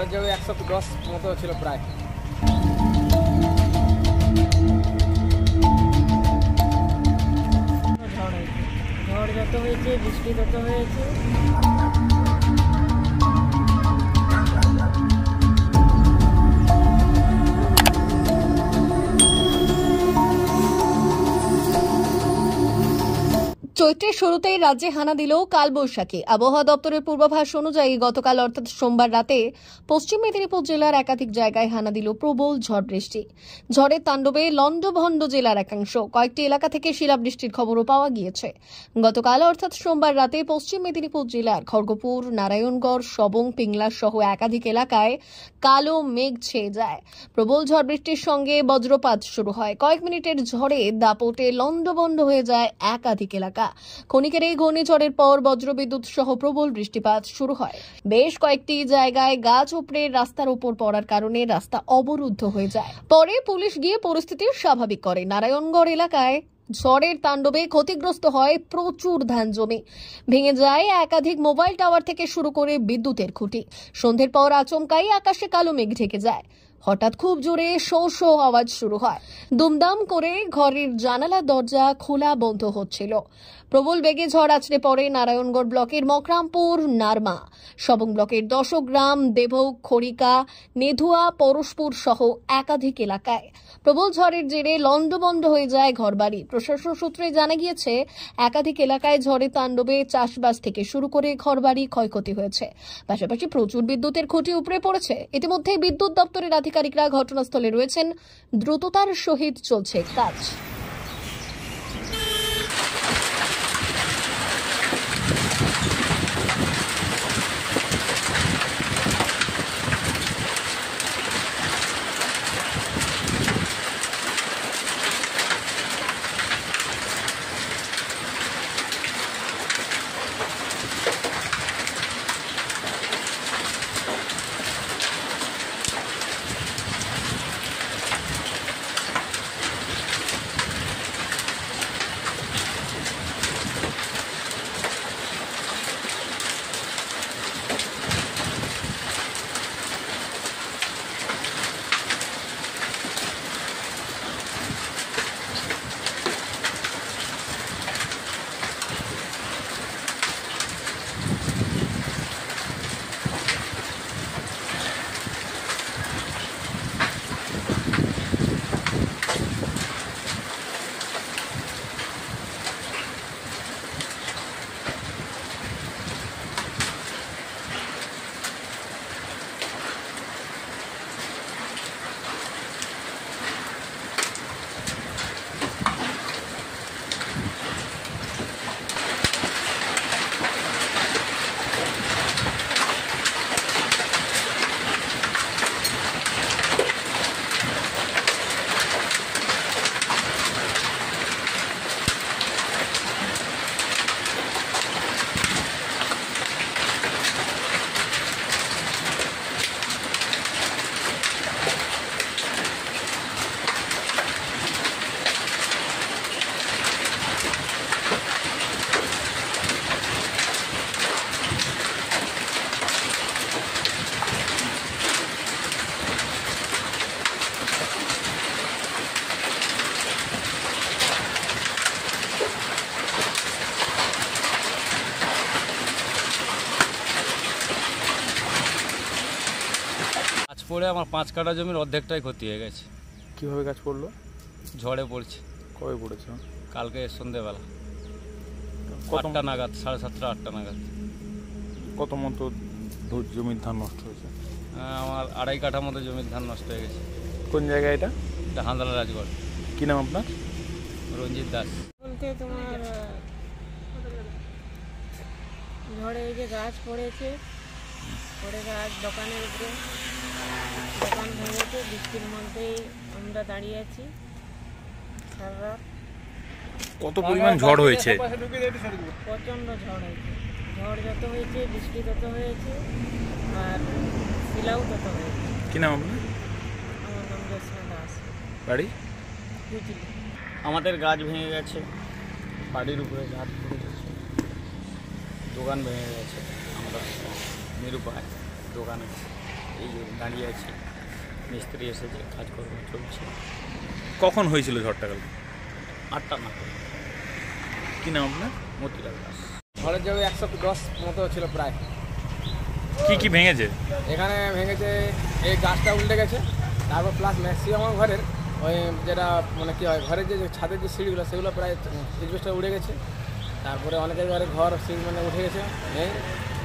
ঝড়ের জন্য 110 মতো ছিল প্রায়। ঝড় যত হয়েছে, বৃষ্টি তত হয়েছে। চৈত্রের শুরুতেই রাজ্যে হানা দিল কালবৈশাখী। আবহাওয়া দপ্তরের পূর্বাভাস অনুযায়ী গতকাল অর্থাৎ সোমবার রাতে পশ্চিম মেদিনীপুর জেলার একাধিক জায়গায় হানা দিল প্রবল ঝড় বৃষ্টি। ঝড়ের তাণ্ডবে লন্ডভন্ড জেলার একাংশ, কয়েকটি এলাকা থেকে শিলাবৃষ্টির খবরও পাওয়া গিয়েছে। গতকাল অর্থাৎ সোমবার রাতে পশ্চিম মেদিনীপুর জেলার খড়গপুর, নারায়ণগড়, সবং, পিংলা সহ একাধিক এলাকায় কালো মেঘ ছেয়ে যায়। প্রবল ঝড় বৃষ্টির সঙ্গে বজ্রপাত শুরু হয়। কয়েক মিনিটের ঝড়ে দাপটে লন্ডভন্ড হয়ে যায় একাধিক এলাকা। ক্ষণিকের এই ঘূর্ণিঝড়ের পর বজ্রবিদ্যুৎ সহ প্রবল বৃষ্টিপাত শুরু হয়। বেশ কয়েকটি জায়গায় গাছ উপড়ে রাস্তার উপর পড়ার কারণে রাস্তা অবরুদ্ধ হয়ে যায়। পরে পুলিশ গিয়ে পরিস্থিতি স্বাভাবিক করে। নারায়ণগড় এলাকায় ঝড়ের তাণ্ডবে ক্ষতিগ্রস্ত হয় প্রচুর ধান জমি, ভেঙে যায় একাধিক মোবাইল টাওয়ার থেকে শুরু করে বিদ্যুতের খুঁটি। সন্ধ্যের পর আচমকাই আকাশে কালো মেঘ ঢেকে যায়। হঠাৎ খুব জোরে শো শো আওয়াজ শুরু হয়। দুমদাম করে ঘরের জানালা দরজা খোলা বন্ধ হচ্ছিল। প্রবল বেগে ঝড় আছড়ে পড়ে নারায়ণগড় ব্লকের মকরামপুর, নারমা, সবং ব্লকের দশগ্রাম, দেবৌক, খড়িকা, নেধুয়া, পরশপুর সহ একাধিক এলাকায়। প্রবল ঝড়ের জেরে লন্ডভন্ড হয়ে যায় ঘরবাড়ি। প্রশাসন সূত্রে জানা গিয়েছে, একাধিক এলাকায় ঝড়ের তাণ্ডবে চাষবাস থেকে শুরু করে ঘরবাড়ি ক্ষয়ক্ষতি হয়েছে। পাশাপাশি প্রচুর বিদ্যুতের খুঁটি উপড়ে পড়েছে। ইতিমধ্যে বিদ্যুৎ দপ্তরের আধিকারিকরা ঘটনাস্থলে রয়েছেন। দ্রুততার সহিত চলছে কাজ। পড়ে আমার 5 কাঠা জমির অর্ধেকটাই ক্ষতি হয়ে গেছে। কিভাবে গাছ পড়লো? ঝড়ে পড়ছে। কবে পড়েছে? কালকে সন্ধ্যেবেলা 8টা নাগাদ, 7:30 8টা নাগাদ। কত মতো জমির ধান নষ্ট হয়েছে? আমার 2.5 কাঠা মতো জমির ধান নষ্ট হয়ে গেছে। কোন জায়গায় এটা? এটা হান্দালা রাজগড়। কি নাম আপনার? রঞ্জিত দাস। বলতে তোমার ঝড়ে এই যে গাছ পড়েছে, পড়ে গাছ দোকানের উপরে, দোকান ভেঙেছে। বৃষ্টির মধ্যেই আমরা দাঁড়িয়ে আছি সারা রাত। কত পরিমাণ ঝড় হয়েছে? প্রচণ্ড ঝড় হয়েছে। ঝড় যত হয়েছে, বৃষ্টি তত হয়েছে, আর শিলাও তত হয়েছে। কি নাম আপনার? আমার নাম জ্যোৎস্না দাস। বাড়ি? বুঝলি, আমাদের গাছ ভেঙে গেছে, বাড়ির উপরে গাছ পড়ে গেছে, দোকান ভেঙে গেছে। আমরা নিরুপায় দোকানে এই যে দাঁড়িয়ে আছি, মিস্ত্রি এসেছে, কাজকর্ম চলছে। কখন হয়েছিল ঝড়টা কাল? 8টা নাগাদ। কি নাম আপনার? মতিলাল দাস। ঘরের জমি 110 মতো ছিল প্রায়। কি কি ভেঙেছে? এখানে ভেঙেছে, এই গাছটা উল্টে গেছে, তারপর প্লাস ম্যাক্সিমাম ঘরের ওই যেটা মানে কী হয়, ঘরের যে ছাদের যে সিঁড়িগুলো সেগুলো প্রায় এসবেস্টটা উড়ে গেছে। তারপরে অনেকের ঘরে ঘর সিঁড়ি মানে উঠে গেছে, নেই।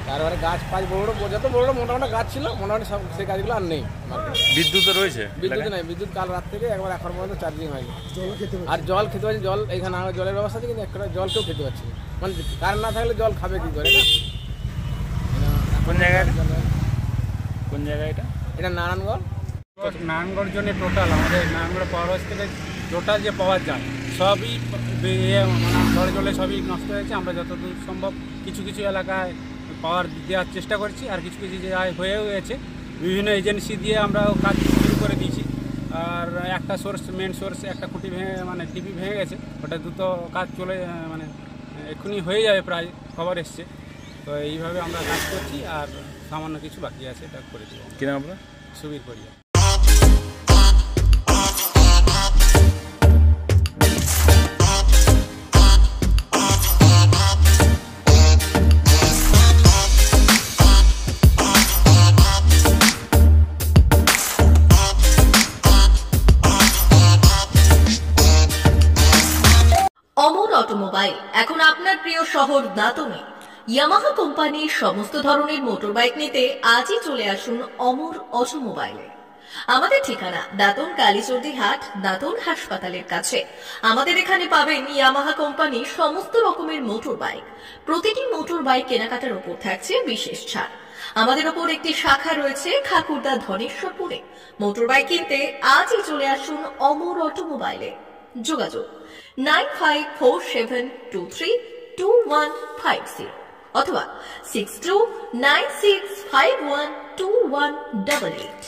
তারপরে গাছ পাঁচ বড় যত বড় মোটামুটি গাছ ছিল, মোটামুটি সব সেই গাছগুলো আর নেই। বিদ্যুৎ রয়েছে? বিদ্যুৎ নেই, বিদ্যুৎ কাল রাত থেকে একবার এখন পর্যন্ত চার্জিং হয়নি। আর জল খেতে পারছি, জল এইখানে আমার জলের ব্যবস্থা আছে, কিন্তু একটা জল কেউ খেতে পারছি না। মানে কারেন্ট না থাকলে জল খাবে কী করে না? কোন জায়গায়? কোন জায়গায় এটা? এটা নারায়ণগড়। নারায়ণগড় জন্য টোটাল আমাদের নারায়ণগড় পাওয়ার হাউস থেকে টোটাল যে পাওয়ার যায় সবই মানে ঝড় জলে সবই নষ্ট হয়েছে। আমরা যতদূর সম্ভব কিছু কিছু এলাকায় পাওয়ার দেওয়ার চেষ্টা করছি, আর কিছু কিছু জায়গায় হয়েও গেছে। বিভিন্ন এজেন্সি দিয়ে আমরাও কাজ শুরু করে দিয়েছি। আর একটা সোর্স, মেন সোর্স একটা খুঁটি ভেঙে মানে টিপি ভেঙে গেছে, ওটা দ্রুত কাজ চলে মানে এক্ষুনি হয়ে যাবে, প্রায় খবর এসছে। তো এইভাবে আমরা কাজ করছি, আর সামান্য কিছু বাকি আছে, এটা করে দেবো। কি নাম আপনার? সুবীর করিয়া। অমর অটোমোবাইল এখন আপনার প্রিয় শহর দাঁতনে। ইয়ামাহা কোম্পানির সমস্ত ধরনের মোটরবাইক নিতে আজই চলে আসুন অমর অটোমোবাইলে। আমাদের ঠিকানা দাঁতন কালীচর্দি হাট, দাঁতন হাসপাতালের কাছে। আমাদের এখানে পাবেন ইয়ামাহা কোম্পানির সমস্ত রকমের মোটরবাইক। প্রতিটি মোটরবাইক কেনাকাটার উপর থাকছে বিশেষ ছাড়। আমাদের ওপর একটি শাখা রয়েছে খাকুরদা ধনেশ্বরপুরে। মোটরবাইক কিনতে আজই চলে আসুন অমর অটোমোবাইলে। যোগাযোগ 9547232150 অথবা 6296512188।